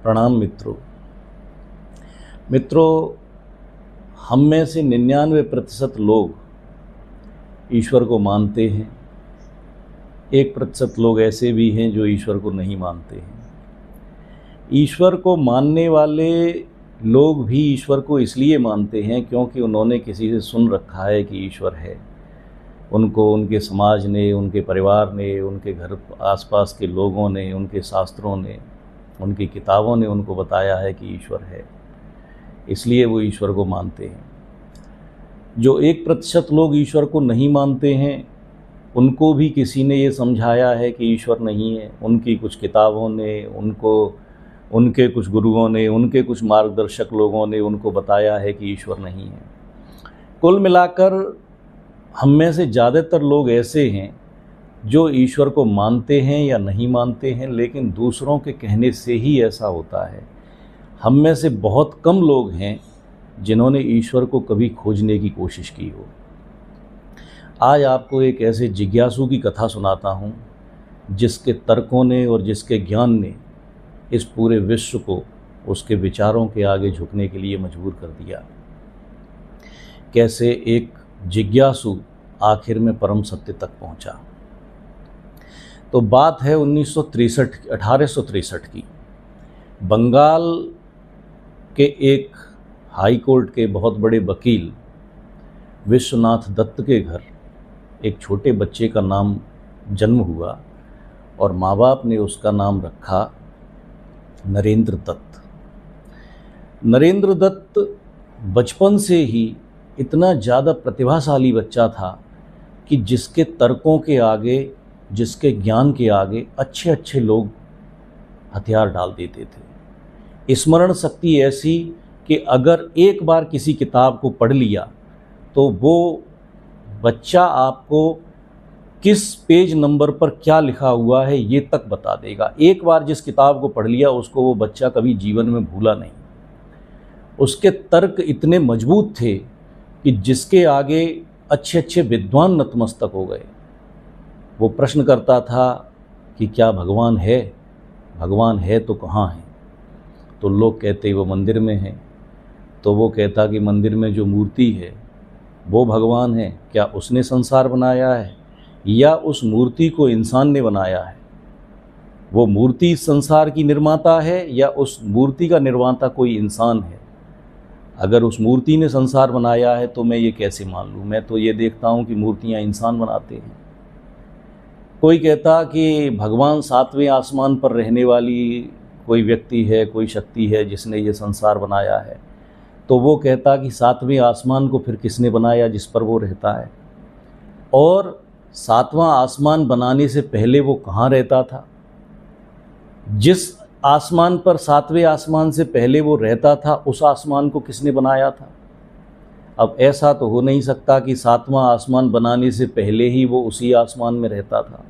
प्रणाम मित्रों, हम में से 99% लोग ईश्वर को मानते हैं। 1% लोग ऐसे भी हैं जो ईश्वर को नहीं मानते हैं। ईश्वर को मानने वाले लोग भी ईश्वर को इसलिए मानते हैं क्योंकि उन्होंने किसी से सुन रखा है कि ईश्वर है। उनको उनके समाज ने, उनके परिवार ने, उनके घर आसपास के लोगों ने, उनके शास्त्रों ने, उनकी किताबों ने उनको बताया है कि ईश्वर है, इसलिए वो ईश्वर को मानते हैं। जो 1% लोग ईश्वर को नहीं मानते हैं, उनको भी किसी ने ये समझाया है कि ईश्वर नहीं है। उनकी कुछ किताबों ने, उनके कुछ गुरुओं ने, उनके कुछ मार्गदर्शक लोगों ने उनको बताया है कि ईश्वर नहीं है। कुल मिलाकर हम में से ज़्यादातर लोग ऐसे हैं जो ईश्वर को मानते हैं या नहीं मानते हैं, लेकिन दूसरों के कहने से ही ऐसा होता है। हम में से बहुत कम लोग हैं जिन्होंने ईश्वर को कभी खोजने की कोशिश की हो। आज आपको एक ऐसे जिज्ञासु की कथा सुनाता हूँ जिसके तर्कों ने और जिसके ज्ञान ने इस पूरे विश्व को उसके विचारों के आगे झुकने के लिए मजबूर कर दिया। कैसे एक जिज्ञासु आखिर में परम सत्य तक पहुंचा। तो बात है 1863 की। बंगाल के एक हाई कोर्ट के बहुत बड़े वकील विश्वनाथ दत्त के घर एक छोटे बच्चे का नाम जन्म हुआ और माँ बाप ने उसका नाम रखा नरेंद्र दत्त। नरेंद्र दत्त बचपन से ही इतना ज़्यादा प्रतिभाशाली बच्चा था कि जिसके तर्कों के आगे, जिसके ज्ञान के आगे अच्छे अच्छे लोग हथियार डाल देते थे। स्मरण शक्ति ऐसी कि अगर एक बार किसी किताब को पढ़ लिया तो वो बच्चा आपको किस पेज नंबर पर क्या लिखा हुआ है ये तक बता देगा। एक बार जिस किताब को पढ़ लिया उसको वो बच्चा कभी जीवन में भूला नहीं। उसके तर्क इतने मजबूत थे कि जिसके आगे अच्छे अच्छे विद्वान नतमस्तक हो गए। वो प्रश्न करता था कि क्या भगवान है? भगवान है तो कहाँ है? तो लोग कहते वो मंदिर में है। तो वो कहता कि मंदिर में जो मूर्ति है वो भगवान है। क्या उसने संसार बनाया है या उस मूर्ति को इंसान ने बनाया है? वो मूर्ति संसार की निर्माता है या उस मूर्ति का निर्माता कोई इंसान है? अगर उस मूर्ति ने संसार बनाया है तो मैं ये कैसे मान लूँ? मैं तो ये देखता हूँ कि मूर्तियाँ इंसान बनाते हैं। कोई कहता कि भगवान 7वें आसमान पर रहने वाली कोई व्यक्ति है, कोई शक्ति है जिसने ये संसार बनाया है। तो वो कहता कि 7वें आसमान को फिर किसने बनाया जिस पर वो रहता है? और 7वां आसमान बनाने से पहले वो कहाँ रहता था? जिस आसमान पर 7वें आसमान से पहले वो रहता था उस आसमान को किसने बनाया था? अब ऐसा तो हो नहीं सकता कि 7वां आसमान बनाने से पहले ही वो उसी आसमान में रहता था।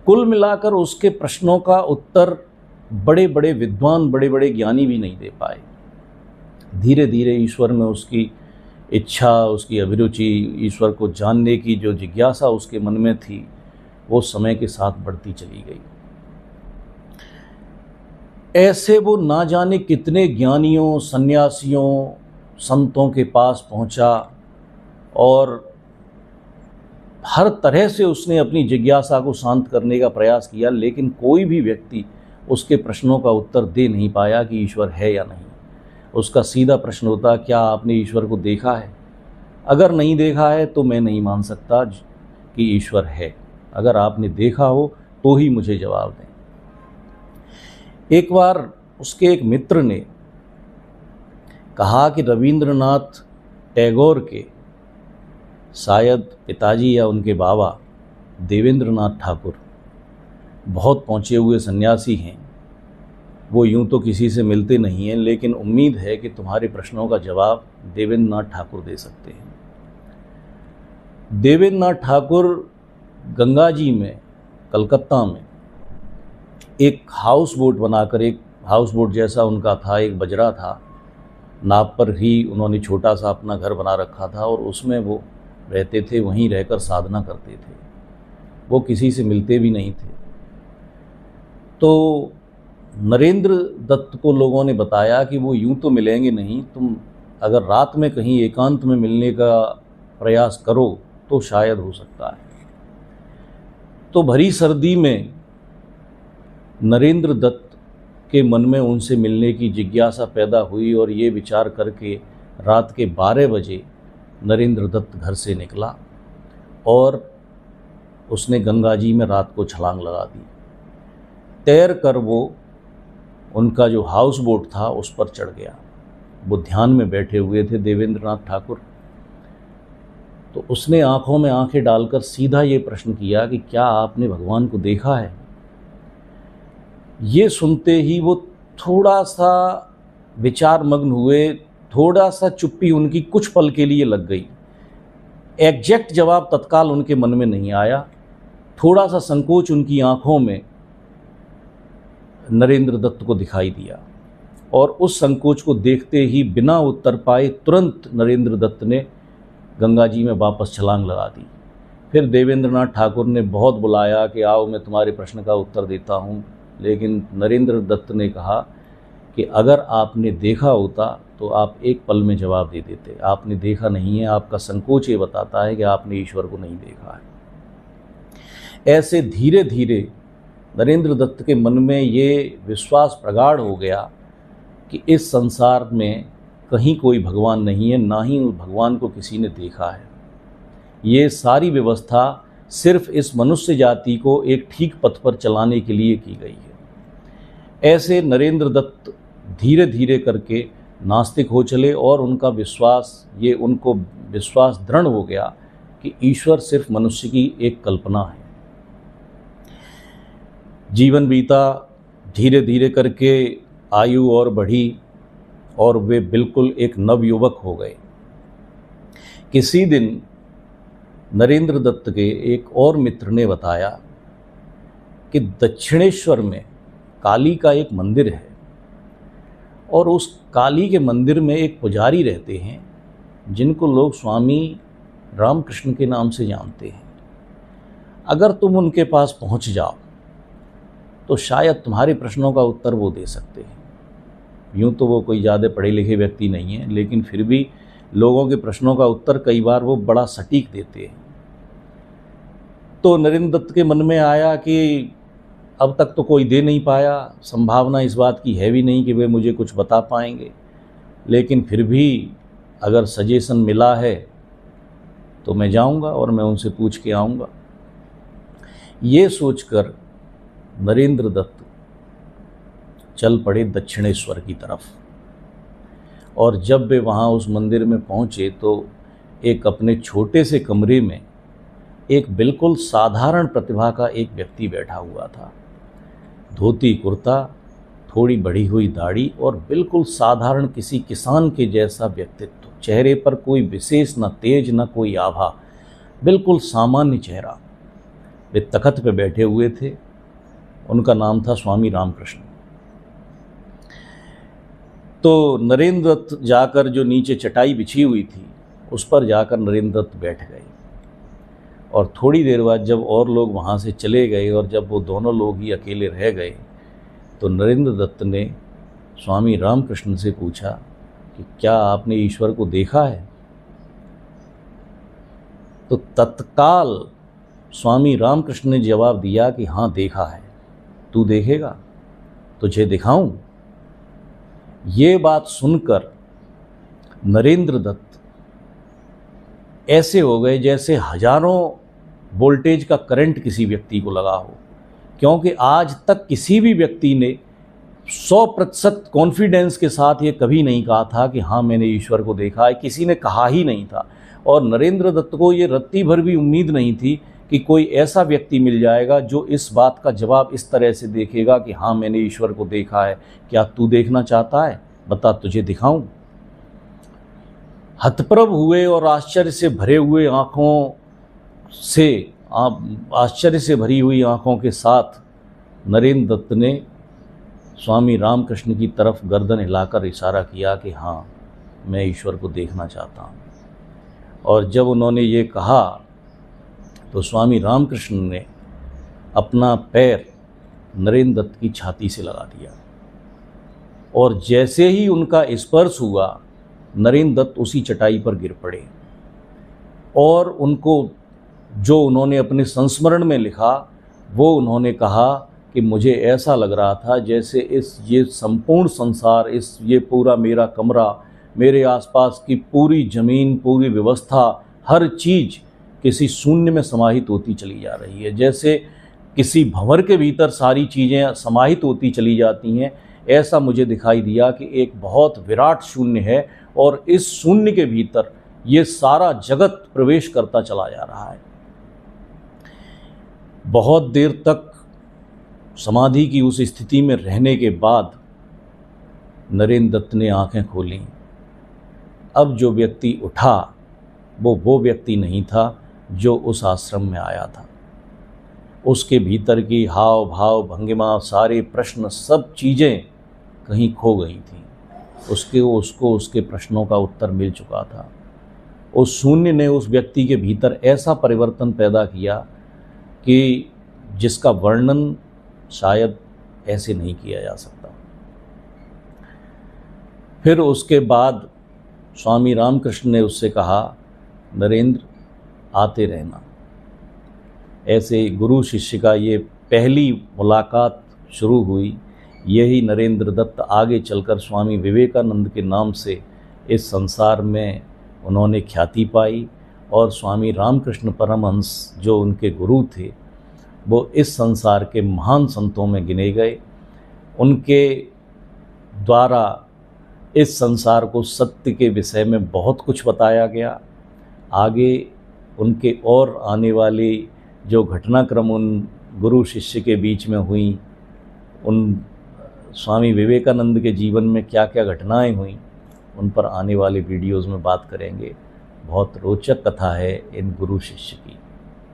कुल मिलाकर उसके प्रश्नों का उत्तर बड़े बड़े विद्वान, बड़े बड़े ज्ञानी भी नहीं दे पाए। धीरे धीरे ईश्वर में उसकी इच्छा, उसकी अभिरुचि, ईश्वर को जानने की जो जिज्ञासा उसके मन में थी वो समय के साथ बढ़ती चली गई। ऐसे वो ना जाने कितने ज्ञानियों, सन्यासियों, संतों के पास पहुंचा और हर तरह से उसने अपनी जिज्ञासा को शांत करने का प्रयास किया, लेकिन कोई भी व्यक्ति उसके प्रश्नों का उत्तर दे नहीं पाया कि ईश्वर है या नहीं। उसका सीधा प्रश्न होता, क्या आपने ईश्वर को देखा है? अगर नहीं देखा है तो मैं नहीं मान सकता कि ईश्वर है। अगर आपने देखा हो तो ही मुझे जवाब दें। एक बार उसके एक मित्र ने कहा कि रवींद्रनाथ टैगोर के शायद पिताजी या उनके बाबा देवेंद्रनाथ ठाकुर बहुत पहुँचे हुए सन्यासी हैं। वो यूं तो किसी से मिलते नहीं हैं, लेकिन उम्मीद है कि तुम्हारे प्रश्नों का जवाब देवेंद्रनाथ ठाकुर दे सकते हैं। देवेंद्रनाथ ठाकुर गंगा जी में, कलकत्ता में एक हाउस बोट बनाकर, एक हाउस बोट जैसा उनका था, एक बजरा था, नाव पर ही उन्होंने छोटा सा अपना घर बना रखा था और उसमें वो रहते थे, वहीं रहकर साधना करते थे। वो किसी से मिलते भी नहीं थे। तो नरेंद्र दत्त को लोगों ने बताया कि वो यूं तो मिलेंगे नहीं, तुम अगर रात में कहीं एकांत में मिलने का प्रयास करो तो शायद हो सकता है। तो भरी सर्दी में नरेंद्र दत्त के मन में उनसे मिलने की जिज्ञासा पैदा हुई और ये विचार करके रात के 12 बजे नरेंद्र दत्त घर से निकला और उसने गंगा जी में रात को छलांग लगा दी। तैर कर वो उनका जो हाउस बोट था उस पर चढ़ गया। वो ध्यान में बैठे हुए थे देवेंद्रनाथ ठाकुर। तो उसने आंखों में आंखें डालकर सीधा ये प्रश्न किया कि क्या आपने भगवान को देखा है? ये सुनते ही वो थोड़ा सा विचारमग्न हुए, थोड़ा सा चुप्पी उनकी कुछ पल के लिए लग गई। एग्जैक्ट जवाब तत्काल उनके मन में नहीं आया। थोड़ा सा संकोच उनकी आंखों में नरेंद्र दत्त को दिखाई दिया और उस संकोच को देखते ही बिना उत्तर पाए तुरंत नरेंद्र दत्त ने गंगा जी में वापस छलांग लगा दी। फिर देवेंद्रनाथ ठाकुर ने बहुत बुलाया कि आओ मैं तुम्हारे प्रश्न का उत्तर देता हूँ, लेकिन नरेंद्र दत्त ने कहा कि अगर आपने देखा होता तो आप एक पल में जवाब दे देते। आपने देखा नहीं है, आपका संकोच ये बताता है कि आपने ईश्वर को नहीं देखा है। ऐसे धीरे धीरे नरेंद्र दत्त के मन में ये विश्वास प्रगाढ़ हो गया कि इस संसार में कहीं कोई भगवान नहीं है, ना ही भगवान को किसी ने देखा है। ये सारी व्यवस्था सिर्फ इस मनुष्य जाति को एक ठीक पथ पर चलाने के लिए की गई है। ऐसे नरेंद्र दत्त धीरे धीरे करके नास्तिक हो चले और उनको विश्वास दृढ़ हो गया कि ईश्वर सिर्फ मनुष्य की एक कल्पना है। जीवन बीता, धीरे धीरे करके आयु और बढ़ी और वे बिल्कुल एक नवयुवक हो गए। किसी दिन नरेंद्र दत्त के एक और मित्र ने बताया कि दक्षिणेश्वर में काली का एक मंदिर है और उस काली के मंदिर में एक पुजारी रहते हैं जिनको लोग स्वामी रामकृष्ण के नाम से जानते हैं। अगर तुम उनके पास पहुंच जाओ तो शायद तुम्हारे प्रश्नों का उत्तर वो दे सकते हैं। यूँ तो वो कोई ज़्यादा पढ़े लिखे व्यक्ति नहीं है, लेकिन फिर भी लोगों के प्रश्नों का उत्तर कई बार वो बड़ा सटीक देते हैं। तो नरेंद्र दत्त के मन में आया कि अब तक तो कोई दे नहीं पाया, संभावना इस बात की है भी नहीं कि वे मुझे कुछ बता पाएंगे, लेकिन फिर भी अगर सजेशन मिला है तो मैं जाऊंगा और मैं उनसे पूछ के आऊँगा। ये सोचकर नरेंद्र दत्त चल पड़े दक्षिणेश्वर की तरफ। और जब वे वहाँ उस मंदिर में पहुँचे तो एक अपने छोटे से कमरे में एक बिल्कुल साधारण प्रतिभा का एक व्यक्ति बैठा हुआ था। धोती कुर्ता, थोड़ी बढ़ी हुई दाढ़ी और बिल्कुल साधारण किसी किसान के जैसा व्यक्तित्व। चेहरे पर कोई विशेष न तेज न कोई आभा, बिल्कुल सामान्य चेहरा। वे तख्त पे बैठे हुए थे। उनका नाम था स्वामी रामकृष्ण। तो नरेंद्र दत्त जाकर जो नीचे चटाई बिछी हुई थी उस पर जाकर नरेंद्र दत्त बैठ गए और थोड़ी देर बाद जब और लोग वहाँ से चले गए और जब वो दोनों लोग ही अकेले रह गए तो नरेंद्र दत्त ने स्वामी रामकृष्ण से पूछा कि क्या आपने ईश्वर को देखा है? तो तत्काल स्वामी रामकृष्ण ने जवाब दिया कि हाँ देखा है। तू देखेगा? तुझे दिखाऊं? ये बात सुनकर नरेंद्र दत्त ऐसे हो गए जैसे हजारों वोल्टेज का करंट किसी व्यक्ति को लगा हो, क्योंकि आज तक किसी भी व्यक्ति ने 100% कॉन्फिडेंस के साथ ये कभी नहीं कहा था कि हाँ मैंने ईश्वर को देखा है। किसी ने कहा ही नहीं था और नरेंद्र दत्त को ये रत्ती भर भी उम्मीद नहीं थी कि कोई ऐसा व्यक्ति मिल जाएगा जो इस बात का जवाब इस तरह से देखेगा कि हाँ मैंने ईश्वर को देखा है। क्या तू देखना चाहता है? बता, तुझे दिखाऊं? हतप्रभ हुए और आश्चर्य से भरे हुए आश्चर्य से भरी हुई आंखों के साथ नरेंद्र दत्त ने स्वामी रामकृष्ण की तरफ गर्दन हिलाकर इशारा किया कि हाँ मैं ईश्वर को देखना चाहता हूँ। और जब उन्होंने ये कहा तो स्वामी रामकृष्ण ने अपना पैर नरेंद्र दत्त की छाती से लगा दिया और जैसे ही उनका स्पर्श हुआ, नरेंद्र दत्त उसी चटाई पर गिर पड़े और उनको जो उन्होंने अपने संस्मरण में लिखा वो उन्होंने कहा कि मुझे ऐसा लग रहा था जैसे ये संपूर्ण संसार, ये पूरा मेरा कमरा, मेरे आसपास की पूरी ज़मीन, पूरी व्यवस्था, हर चीज़ किसी शून्य में समाहित होती चली जा रही है। जैसे किसी भंवर के भीतर सारी चीज़ें समाहित होती चली जाती हैं, ऐसा मुझे दिखाई दिया कि एक बहुत विराट शून्य है और इस शून्य के भीतर ये सारा जगत प्रवेश करता चला जा रहा है। बहुत देर तक समाधि की उस स्थिति में रहने के बाद नरेंद्र दत्त ने आंखें खोलीं। अब जो व्यक्ति उठा वो व्यक्ति नहीं था जो उस आश्रम में आया था। उसके भीतर की हाव भाव, भंगिमा, सारे प्रश्न, सब चीज़ें कहीं खो गई थीं। उसको उसके प्रश्नों का उत्तर मिल चुका था। उस शून्य ने उस व्यक्ति के भीतर ऐसा परिवर्तन पैदा किया कि जिसका वर्णन शायद ऐसे नहीं किया जा सकता। फिर उसके बाद स्वामी रामकृष्ण ने उससे कहा, नरेंद्र आते रहना। ऐसे गुरु शिष्य का ये पहली मुलाकात शुरू हुई। यही नरेंद्र दत्त आगे चलकर स्वामी विवेकानंद के नाम से इस संसार में उन्होंने ख्याति पाई और स्वामी रामकृष्ण परमहंस जो उनके गुरु थे वो इस संसार के महान संतों में गिने गए। उनके द्वारा इस संसार को सत्य के विषय में बहुत कुछ बताया गया। आगे उनके और आने वाले जो घटनाक्रम उन गुरु शिष्य के बीच में हुई, उन स्वामी विवेकानंद के जीवन में क्या क्या घटनाएं हुई, उन पर आने वाले वीडियोज़ में बात करेंगे। बहुत रोचक कथा है इन गुरु शिष्य की।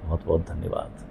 बहुत बहुत धन्यवाद।